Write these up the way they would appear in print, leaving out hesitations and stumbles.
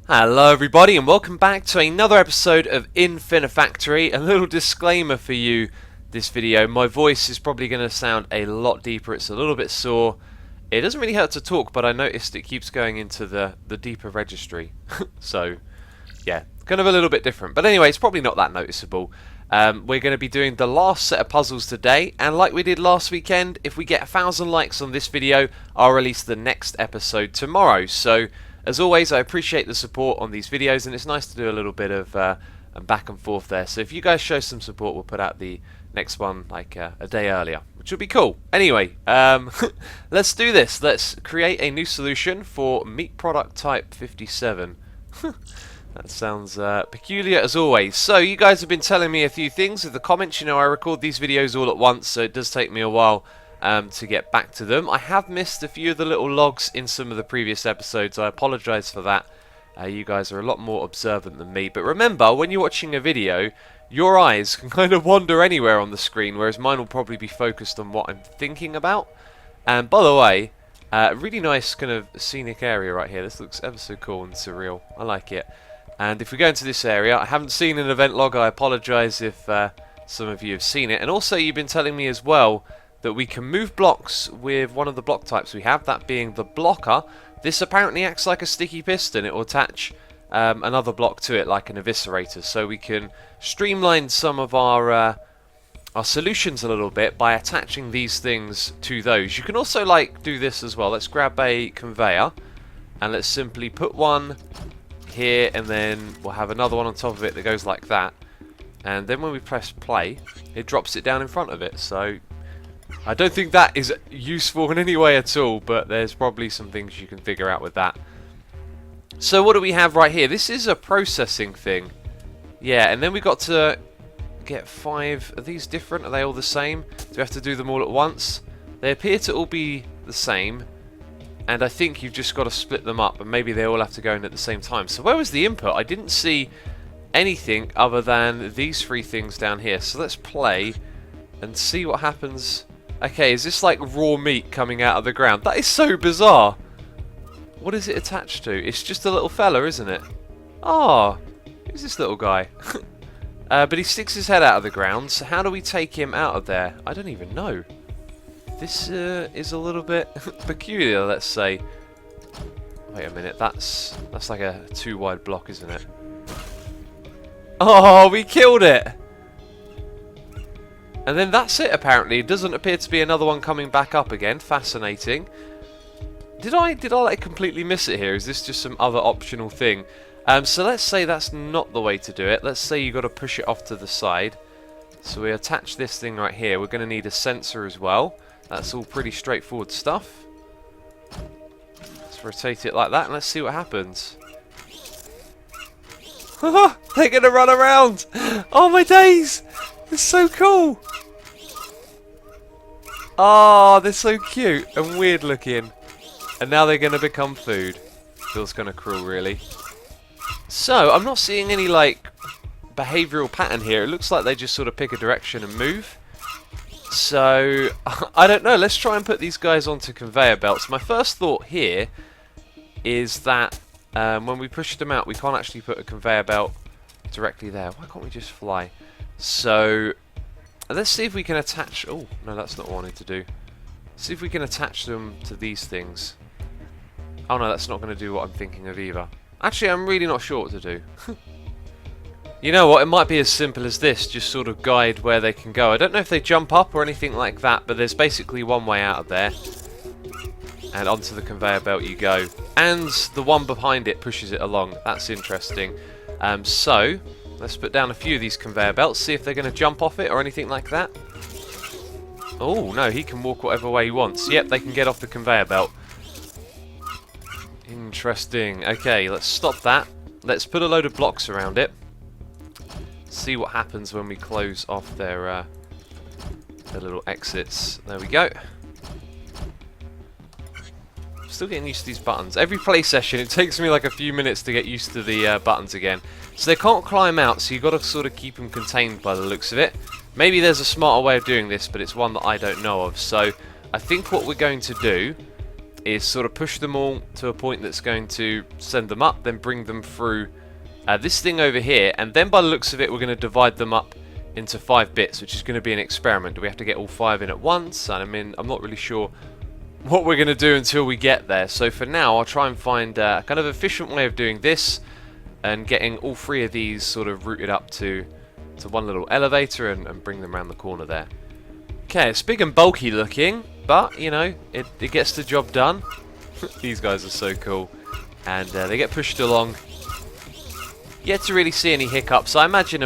Hello everybody and welcome back to another episode of Infinifactory. A little disclaimer for you, this video, my voice is probably going to sound a lot deeper, it's a little bit sore. It doesn't really hurt to talk, but I noticed it keeps going into the deeper registry. So, yeah, kind of a little bit different. But anyway, it's probably not that noticeable. We're going to be doing the last set of puzzles today, and like we did last weekend, if we get 1,000 likes on this video, I'll release the next episode tomorrow. So, as always, I appreciate the support on these videos, and it's nice to do a little bit of back and forth there. So if you guys show some support, we'll put out the next one like a day earlier, which will be cool. Anyway, let's do this. Let's create a new solution for meat product type 57. That sounds peculiar as always. So you guys have been telling me a few things in the comments. You know, I record these videos all at once, so it does take me a while to get back to them. I have missed a few of the little logs in some of the previous episodes. I apologise for that. You guys are a lot more observant than me. But remember, when you're watching a video, your eyes can kind of wander anywhere on the screen, whereas mine will probably be focused on what I'm thinking about. And by the way, really nice kind of scenic area right here. This looks ever so cool and surreal. I like it. And if we go into this area, I haven't seen an event log. I apologise if some of you have seen it. And also, you've been telling me as well that we can move blocks with one of the block types we have, that being the blocker. This apparently acts like a sticky piston. It will attach another block to it like an eviscerator, so we can streamline some of our solutions a little bit by attaching these things to those. You can also like do this as well. Let's grab a conveyor and let's simply put one here, and then we'll have another one on top of it that goes like that, and then when we press play it drops it down in front of it. So I don't think that is useful in any way at all, but there's probably some things you can figure out with that. So what do we have right here? This is a processing thing. Yeah, and then we got to get 5. Are these different? Are they all the same? Do we have to do them all at once? They appear to all be the same, and I think you've just got to split them up, and maybe they all have to go in at the same time. So where was the input? I didn't see anything other than these 3 things down here. So let's play and see what happens. Okay, is this like raw meat coming out of the ground? That is so bizarre. What is it attached to? It's just a little fella, isn't it? Oh, who's this little guy? But he sticks his head out of the ground, so how do we take him out of there? I don't even know. This is a little bit peculiar, let's say. Wait a minute, that's like a 2 wide block, isn't it? Oh, we killed it! And then that's it, apparently. It doesn't appear to be another one coming back up again. Fascinating. Did I like completely miss it here? Is this just some other optional thing? So let's say that's not the way to do it. Let's say you've got to push it off to the side. So we attach this thing right here. We're going to need a sensor as well. That's all pretty straightforward stuff. Let's rotate it like that and let's see what happens. They're going to run around! Oh my days! It's so cool! Oh, they're so cute and weird looking. And now they're going to become food. Feels kind of cruel, really. So, I'm not seeing any, like, behavioural pattern here. It looks like they just sort of pick a direction and move. So, I don't know. Let's try and put these guys onto conveyor belts. My first thought here is that when we push them out, we can't actually put a conveyor belt directly there. Why can't we just fly? So, let's see if we can attach... Oh, no, that's not what I wanted to do. See if we can attach them to these things. Oh, no, that's not going to do what I'm thinking of either. Actually, I'm really not sure what to do. You know what? It might be as simple as this. Just sort of guide where they can go. I don't know if they jump up or anything like that, but there's basically one way out of there. And onto the conveyor belt you go. And the one behind it pushes it along. That's interesting. So... let's put down a few of these conveyor belts, see if they're going to jump off it or anything like that. Oh, no, he can walk whatever way he wants. Yep, they can get off the conveyor belt. Interesting. Okay, let's stop that. Let's put a load of blocks around it. See what happens when we close off their little exits. There we go. Still getting used to these buttons. Every play session, it takes me like a few minutes to get used to the buttons again. So they can't climb out, so you've got to sort of keep them contained by the looks of it. Maybe there's a smarter way of doing this, but it's one that I don't know of. So I think what we're going to do is sort of push them all to a point that's going to send them up, then bring them through this thing over here, and then by the looks of it we're going to divide them up into 5 bits, which is going to be an experiment. Do we have to get all 5 in at once? And I mean, I'm not really sure what we're going to do until we get there. So for now, I'll try and find a kind of efficient way of doing this and getting all 3 of these sort of routed up to one little elevator and bring them around the corner there. Okay, it's big and bulky looking, but, you know, it gets the job done. These guys are so cool. And they get pushed along. Yet to really see any hiccups. I imagine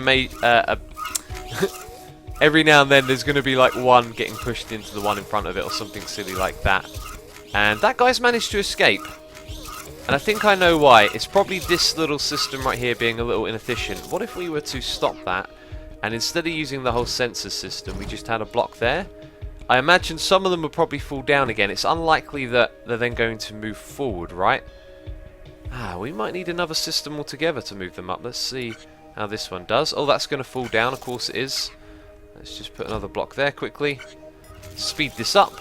every now and then there's going to be like one getting pushed into the one in front of it or something silly like that. And that guy's managed to escape. And I think I know why. It's probably this little system right here being a little inefficient. What if we were to stop that, and instead of using the whole sensor system, we just had a block there? I imagine some of them would probably fall down again. It's unlikely that they're then going to move forward, right? We might need another system altogether to move them up. Let's see how this one does. Oh, that's going to fall down. Of course it is. Let's just put another block there quickly. Speed this up.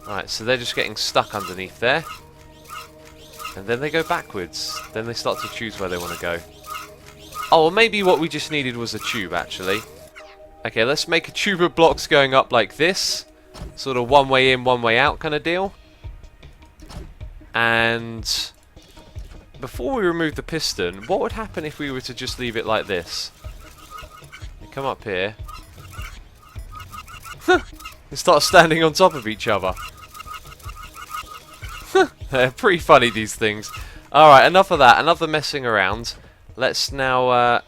Right, so they're just getting stuck underneath there. And then they go backwards. Then they start to choose where they want to go. Oh, well, maybe what we just needed was a tube, actually. Okay, let's make a tube of blocks going up like this. Sort of one way in, one way out kind of deal. And before we remove the piston, what would happen if we were to just leave it like this? They come up here. They start standing on top of each other. They're pretty funny, these things. Alright, enough of that. Enough of messing around. Let's now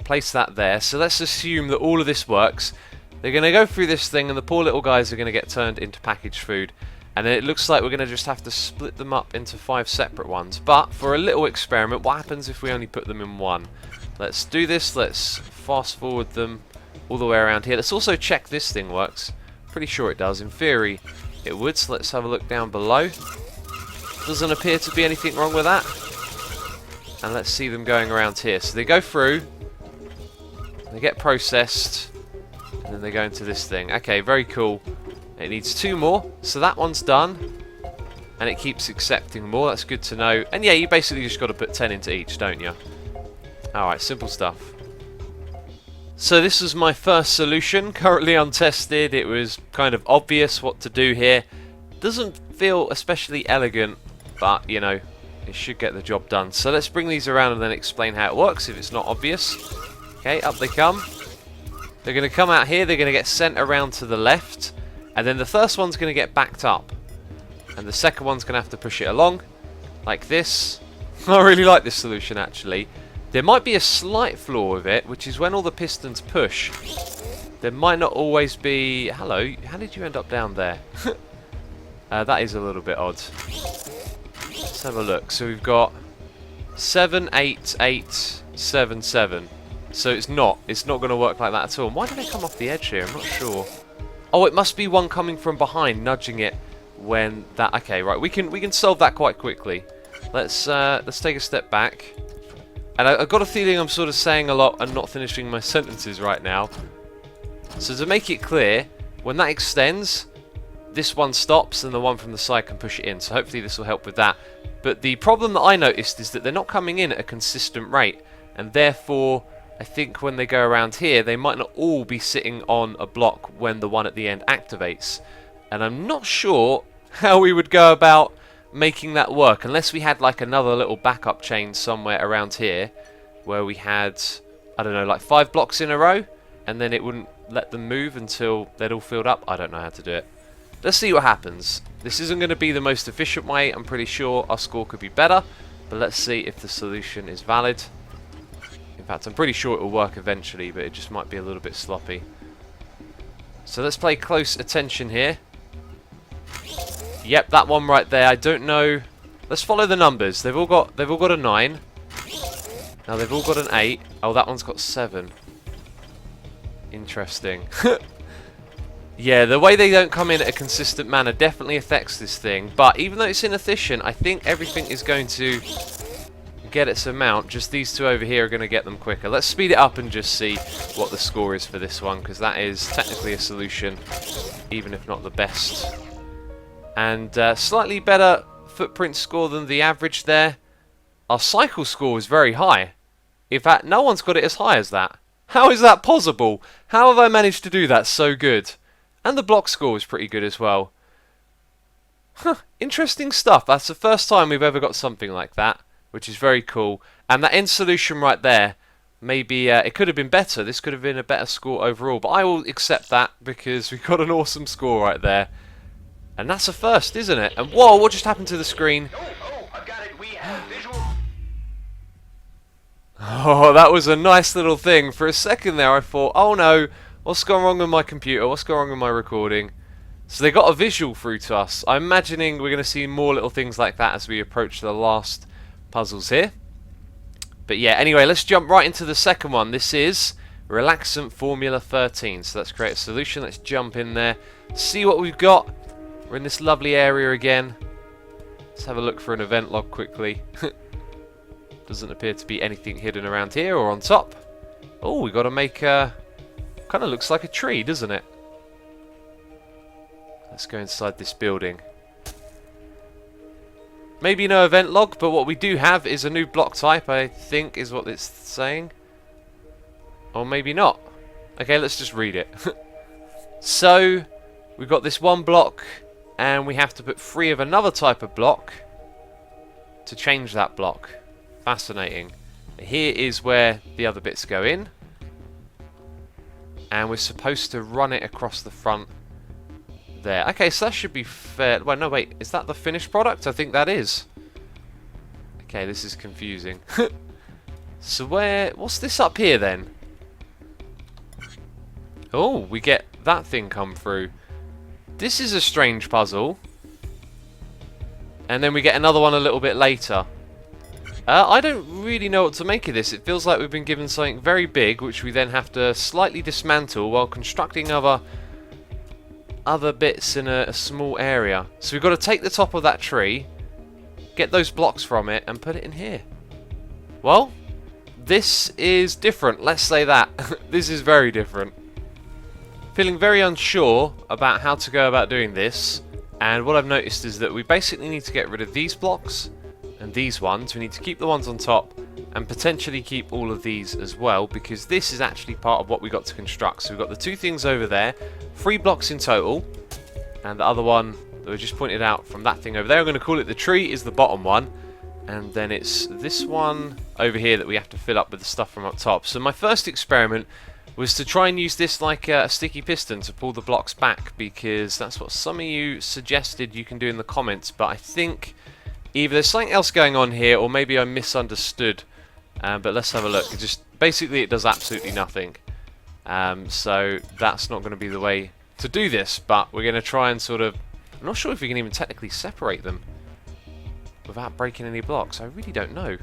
place that there. So let's assume that all of this works. They're going to go through this thing and the poor little guys are going to get turned into packaged food. And then it looks like we're going to just have to split them up into 5 separate ones. But for a little experiment, what happens if we only put them in one? Let's do this. Let's fast forward them all the way around here. Let's also check this thing works. Pretty sure it does. In theory, it would. So let's have a look down below. Doesn't appear to be anything wrong with that. And let's see them going around here. So they go through. They get processed. And then they go into this thing. Okay, very cool. It needs 2 more, so that one's done. And it keeps accepting more, that's good to know. And yeah, you basically just got to put 10 into each, don't you? Alright, simple stuff. So this was my first solution, currently untested. It was kind of obvious what to do here. Doesn't feel especially elegant, but, you know, it should get the job done. So let's bring these around and then explain how it works if it's not obvious. Okay, up they come. They're going to come out here, they're going to get sent around to the left. And then the first one's going to get backed up. And the second one's going to have to push it along. Like this. I really like this solution, actually. There might be a slight flaw with it, which is when all the pistons push, there might not always be... Hello, how did you end up down there? That is a little bit odd. Let's have a look. So we've got 7, 8, 8, 7, 7. So it's not going to work like that at all. Why do they come off the edge here? I'm not sure. Oh, it must be one coming from behind, nudging it when that... Okay, right, we can solve that quite quickly. Let's take a step back. And I've got a feeling I'm sort of saying a lot and not finishing my sentences right now. So to make it clear, when that extends, this one stops and the one from the side can push it in. So hopefully this will help with that. But the problem that I noticed is that they're not coming in at a consistent rate. And therefore, I think when they go around here, they might not all be sitting on a block when the one at the end activates. And I'm not sure how we would go about making that work, unless we had like another little backup chain somewhere around here, where we had, I don't know, like 5 blocks in a row, and then it wouldn't let them move until they'd all filled up. I don't know how to do it. Let's see what happens. This isn't going to be the most efficient way. I'm pretty sure our score could be better, but let's see if the solution is valid. In fact, I'm pretty sure it will work eventually, but it just might be a little bit sloppy. So let's play close attention here. Yep, that one right there. I don't know. Let's follow the numbers. They've all got a 9. Now they've all got an 8. Oh, that one's got 7. Interesting. Yeah, the way they don't come in at a consistent manner definitely affects this thing. But even though it's inefficient, I think everything is going to get its amount. Just these two over here are going to get them quicker. Let's speed it up and just see what the score is for this one, because that is technically a solution, even if not the best. And slightly better footprint score than the average there. Our cycle score is very high. In fact, no one's got it as high as that. How is that possible? How have I managed to do that so good? And the block score is pretty good as well. Huh, interesting stuff. That's the first time we've ever got something like that, which is very cool. And that end solution right there, maybe it could have been better. This could have been a better score overall, but I will accept that because we've got an awesome score right there. And that's a first, isn't it? And whoa, what just happened to the screen? I've got it. We have visual. Oh, that was a nice little thing. For a second there I thought, oh no, what's gone wrong with my computer? What's gone wrong with my recording? So they got a visual through to us. I'm imagining we're going to see more little things like that as we approach the last puzzles here. But yeah, anyway, let's jump right into the second one. This is Relaxant Formula 13. So let's create a solution. Let's jump in there, see what we've got. We're in this lovely area again. Let's have a look for an event log quickly. Doesn't appear to be anything hidden around here or on top. Oh, we got to make a... kind of looks like a tree, doesn't it? Let's go inside this building. Maybe no event log, but what we do have is a new block type, I think is what it's saying. Or maybe not. Okay, let's just read it. So, we've got this one block, and we have to put 3 of another type of block to change that block. Fascinating. Here is where the other bits go in. And we're supposed to run it across the front there. Okay, so that should be fair. Well, no, wait. Is that the finished product? I think that is. Okay, this is confusing. So what's this up here then? Oh, we get that thing come through. This is a strange puzzle. And then we get another one a little bit later. I don't really know what to make of this. It feels like we've been given something very big, which we then have to slightly dismantle while constructing other bits in a small area. So we've got to take the top of that tree, get those blocks from it, and put it in here. Well, this is different. Let's say that. This is very different. Feeling very unsure about how to go about doing this. And what I've noticed is that we basically need to get rid of these blocks and these ones. We need to keep the ones on top and potentially keep all of these as well, because this is actually part of what we got to construct. So we've got the 2 things over there, 3 blocks in total, and the other one that we just pointed out from that thing over there, I'm going to call it the tree, is the bottom one, and then it's this one over here that we have to fill up with the stuff from up top. So my first experiment was to try and use this like a sticky piston to pull the blocks back, because that's what some of you suggested you can do in the comments, but I think either there's something else going on here, or maybe I misunderstood. But let's have a look. Basically, it does absolutely nothing. So that's not going to be the way to do this. But we're going to try and sort of... I'm not sure if we can even technically separate them without breaking any blocks. I really don't know.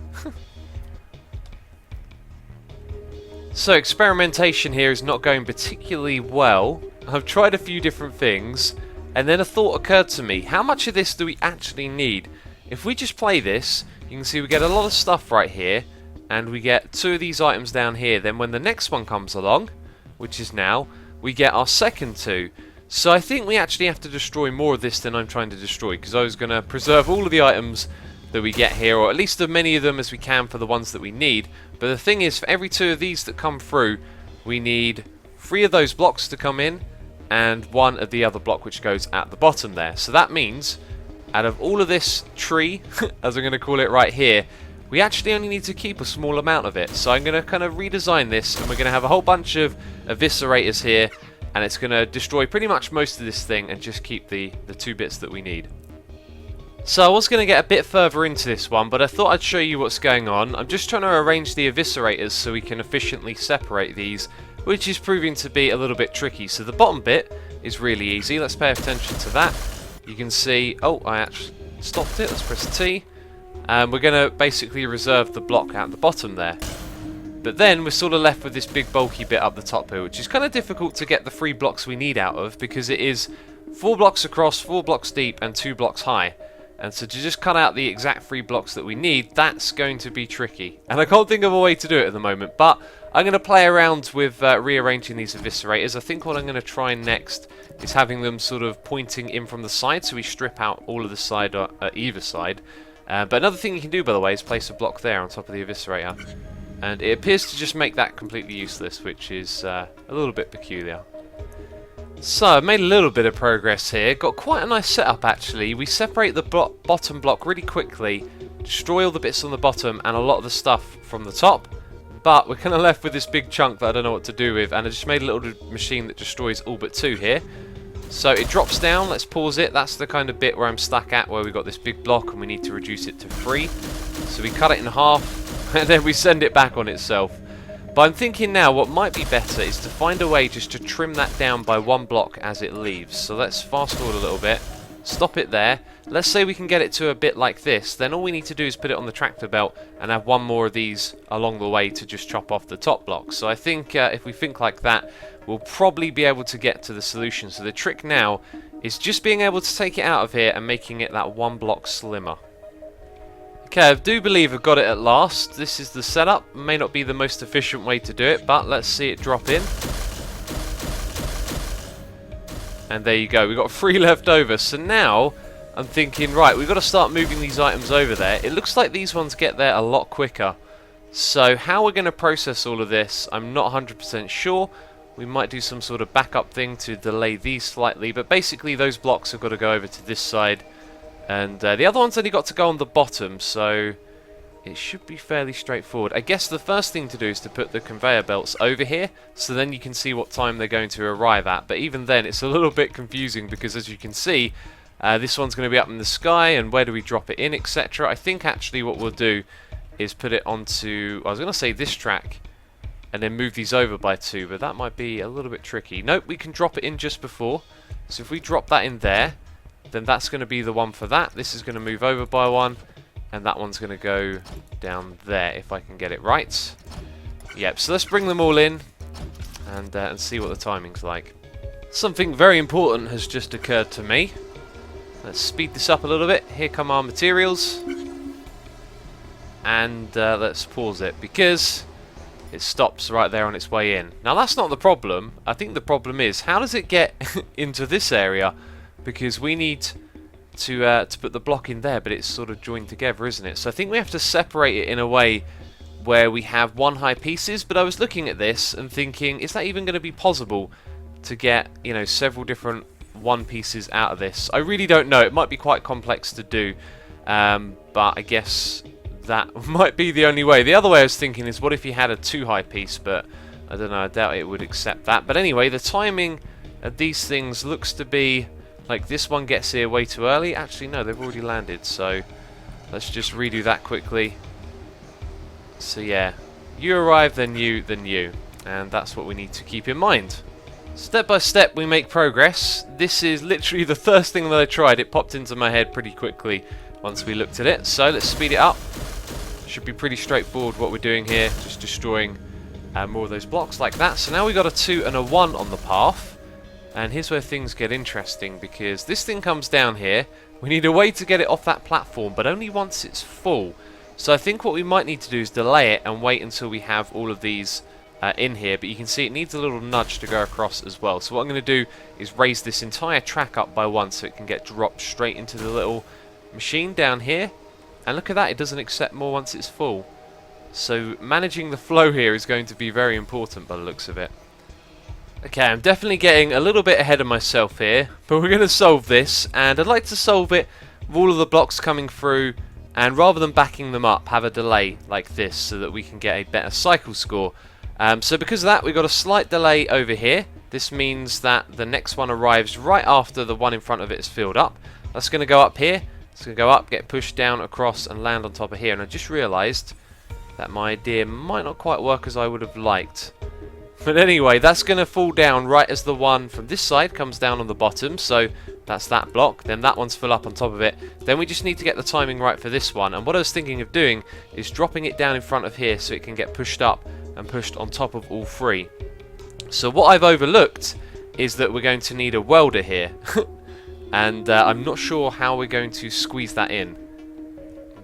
So experimentation here is not going particularly well. I've tried a few different things, and then a thought occurred to me. How much of this do we actually need? If we just play this, you can see we get a lot of stuff right here, and we get 2 of these items down here. Then when the next one comes along, which is now, we get our second 2. So I think we actually have to destroy more of this than I'm trying to destroy, because I was going to preserve all of the items that we get here, or at least as many of them as we can for the ones that we need. But the thing is, for every 2 of these that come through, we need 3 of those blocks to come in, and 1 of the other block which goes at the bottom there. So that means, out of all of this tree, as I'm going to call it right here, we actually only need to keep a small amount of it. So I'm going to kind of redesign this, and we're going to have a whole bunch of eviscerators here, and it's going to destroy pretty much most of this thing and just keep the 2 bits that we need. So I was going to get a bit further into this one, but I thought I'd show you what's going on. I'm just trying to arrange the eviscerators so we can efficiently separate these, which is proving to be a little bit tricky. So the bottom bit is really easy. Let's pay attention to that. You can see, oh, I actually stopped it. Let's press T. We're going to basically reserve the block at the bottom there. But then we're sort of left with this big bulky bit up the top here, which is kind of difficult to get the 3 blocks we need out of, because it is 4 blocks across, 4 blocks deep, and 2 blocks high. And so to just cut out the exact 3 blocks that we need, that's going to be tricky. And I can't think of a way to do it at the moment, but I'm going to play around with rearranging these eviscerators. I think what I'm going to try next is having them sort of pointing in from the side, so we strip out all of the side either side. But another thing you can do, by the way, is place a block there on top of the eviscerator. And it appears to just make that completely useless, which is a little bit peculiar. So, I've made a little bit of progress here. Got quite a nice setup, actually. We separate the bottom block really quickly, destroy all the bits on the bottom and a lot of the stuff from the top. But we're kind of left with this big chunk that I don't know what to do with. And I just made a little machine that destroys all but two here. So it drops down. Let's pause it. That's the kind of bit where I'm stuck at, where we've got this big block and we need to reduce it to 3. So we cut it in half and then we send it back on itself. But I'm thinking now what might be better is to find a way just to trim that down by 1 block as it leaves. So let's fast forward a little bit, stop it there. Let's say we can get it to a bit like this, then all we need to do is put it on the tractor belt and have one more of these along the way to just chop off the top block. So I think if we think like that, we'll probably be able to get to the solution. So the trick now is just being able to take it out of here and making it that 1 block slimmer. Okay, I do believe I've got it at last. This is the setup. May not be the most efficient way to do it, but let's see it drop in. And there you go, we've got 3 left over. So now I'm thinking, right, we've got to start moving these items over there. It looks like these ones get there a lot quicker. So how we're going to process all of this, I'm not 100% sure. We might do some sort of backup thing to delay these slightly, but basically those blocks have got to go over to this side. And the other one's only got to go on the bottom, so it should be fairly straightforward. I guess the first thing to do is to put the conveyor belts over here, so then you can see what time they're going to arrive at. But even then, it's a little bit confusing, because as you can see, this one's going to be up in the sky, and where do we drop it in, etc. I think actually what we'll do is put it onto, I was going to say this track, and then move these over by 2, but that might be a little bit tricky. Nope, we can drop it in just before. So if we drop that in there, then that's going to be the one for that. This is going to move over by 1, and that one's going to go down there if I can get it right. Yep, so let's bring them all in and see what the timing's like. Something very important has just occurred to me. Let's speed this up a little bit. Here come our materials. And let's pause it, because it stops right there on its way in. Now that's not the problem. I think the problem is, how does it get into this area? Because we need to put the block in there, but it's sort of joined together, isn't it? So I think we have to separate it in a way where we have 1 high pieces. But I was looking at this and thinking, is that even going to be possible to get, you know, several different 1 pieces out of this? I really don't know. It might be quite complex to do, but I guess that might be the only way. The other way I was thinking is, what if you had a 2 high piece? But I don't know. I doubt it would accept that. But anyway, the timing of these things looks to be like this one gets here way too early. Actually, no, they've already landed. So let's just redo that quickly. So yeah, you arrive, then you, then you. And that's what we need to keep in mind. Step by step, we make progress. This is literally the first thing that I tried. It popped into my head pretty quickly once we looked at it. So let's speed it up. Should be pretty straightforward what we're doing here. Just destroying more of those blocks like that. So now we've got a 2 and a 1 on the path. And here's where things get interesting, because this thing comes down here. We need a way to get it off that platform, but only once it's full. So I think what we might need to do is delay it and wait until we have all of these in here. But you can see it needs a little nudge to go across as well. So what I'm going to do is raise this entire track up by 1 so it can get dropped straight into the little machine down here. And look at that, it doesn't accept more once it's full. So managing the flow here is going to be very important by the looks of it. Okay, I'm definitely getting a little bit ahead of myself here, but we're going to solve this, and I'd like to solve it with all of the blocks coming through, and rather than backing them up, have a delay like this so that we can get a better cycle score. So because of that, we've got a slight delay over here. This means that the next one arrives right after the one in front of it is filled up. That's going to go up here, it's going to go up, get pushed down across, and land on top of here. And I just realised that my idea might not quite work as I would have liked. But anyway, that's going to fall down right as the one from this side comes down on the bottom. So that's that block. Then that one's full up on top of it. Then we just need to get the timing right for this one. And what I was thinking of doing is dropping it down in front of here so it can get pushed up and pushed on top of all 3. So what I've overlooked is that we're going to need a welder here. And I'm not sure how we're going to squeeze that in.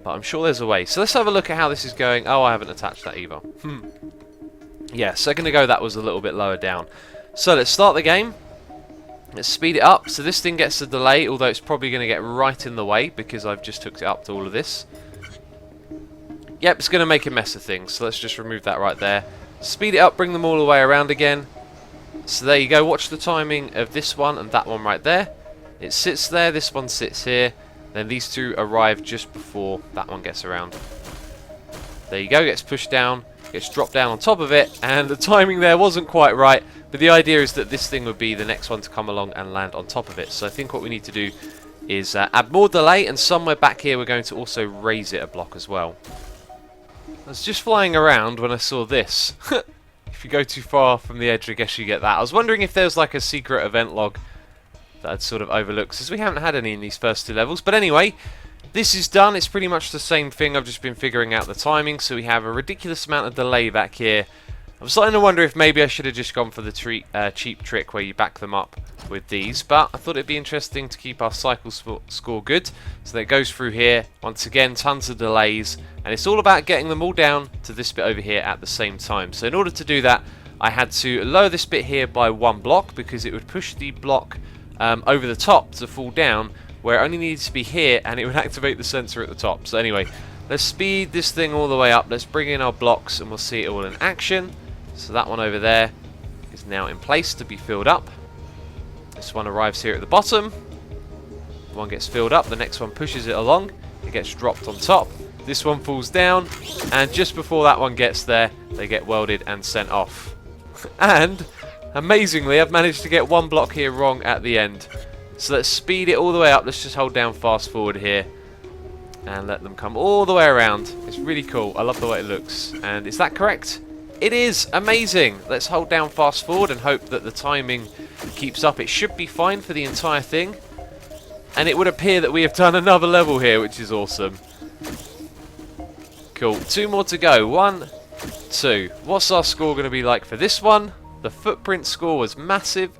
But I'm sure there's a way. So let's have a look at how this is going. Oh, I haven't attached that either. Yeah, second ago that was a little bit lower down. So let's start the game. Let's speed it up. So this thing gets a delay, although it's probably going to get right in the way because I've just hooked it up to all of this. Yep, it's going to make a mess of things, so let's just remove that right there. Speed it up, bring them all the way around again. So there you go, watch the timing of this one and that one right there. It sits there, this one sits here, then these two arrive just before that one gets around. There you go, gets pushed down, gets dropped down on top of it, and the timing there wasn't quite right, but the idea is that this thing would be the next one to come along and land on top of it. So I think what we need to do is add more delay, and somewhere back here we're going to also raise it a block as well. I was just flying around when I saw this. If you go too far from the edge, I guess you get that. I was wondering if there's like a secret event log that I'd sort of overlooked, since we haven't had any in these first two levels. But anyway, this is done. It's pretty much the same thing. I've just been figuring out the timing, so we have a ridiculous amount of delay back here. I'm starting to wonder if maybe I should have just gone for the cheap trick where you back them up with these, but I thought it'd be interesting to keep our cycle score good. So that it goes through here, once again, tons of delays, and it's all about getting them all down to this bit over here at the same time. So in order to do that, I had to lower this bit here by one block because it would push the block over the top to fall down, where it only needs to be here, and it would activate the sensor at the top. So anyway, let's speed this thing all the way up. Let's bring in our blocks and we'll see it all in action. So that one over there is now in place to be filled up. This one arrives here at the bottom. One gets filled up, the next one pushes it along. It gets dropped on top. This one falls down, and just before that one gets there, they get welded and sent off. And amazingly, I've managed to get one block here wrong at the end. So let's speed it all the way up. Let's just hold down fast forward here and let them come all the way around. It's really cool. I love the way it looks. And is that correct? It is. Amazing. Let's hold down fast forward and hope that the timing keeps up. It should be fine for the entire thing. And it would appear that we have done another level here, which is awesome. Cool. 2 more to go. 1, 2. What's our score going to be like for this one? The footprint score was massive.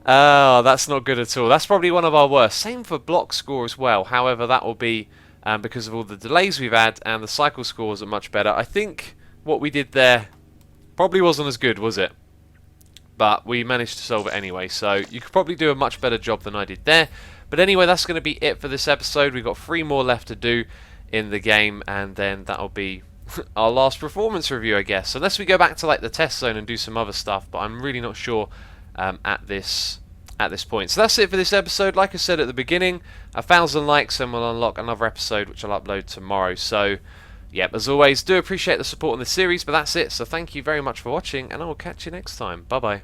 Oh, that's not good at all. That's probably one of our worst. Same for block score as well. However, that will be because of all the delays we've had, and the cycle scores are much better. I think what we did there probably wasn't as good, was it? But we managed to solve it anyway, so you could probably do a much better job than I did there. But anyway, that's going to be it for this episode. We've got 3 more left to do in the game, and then that'll be our last performance review, I guess. Unless we go back to like the test zone and do some other stuff, but I'm really not sure at this point. So that's it for this episode. Like I said at the beginning, 1,000 likes and we'll unlock another episode, which I'll upload tomorrow. So yep, as always, do appreciate the support on this series, but that's it. So thank you very much for watching, and I will catch you next time. Bye bye.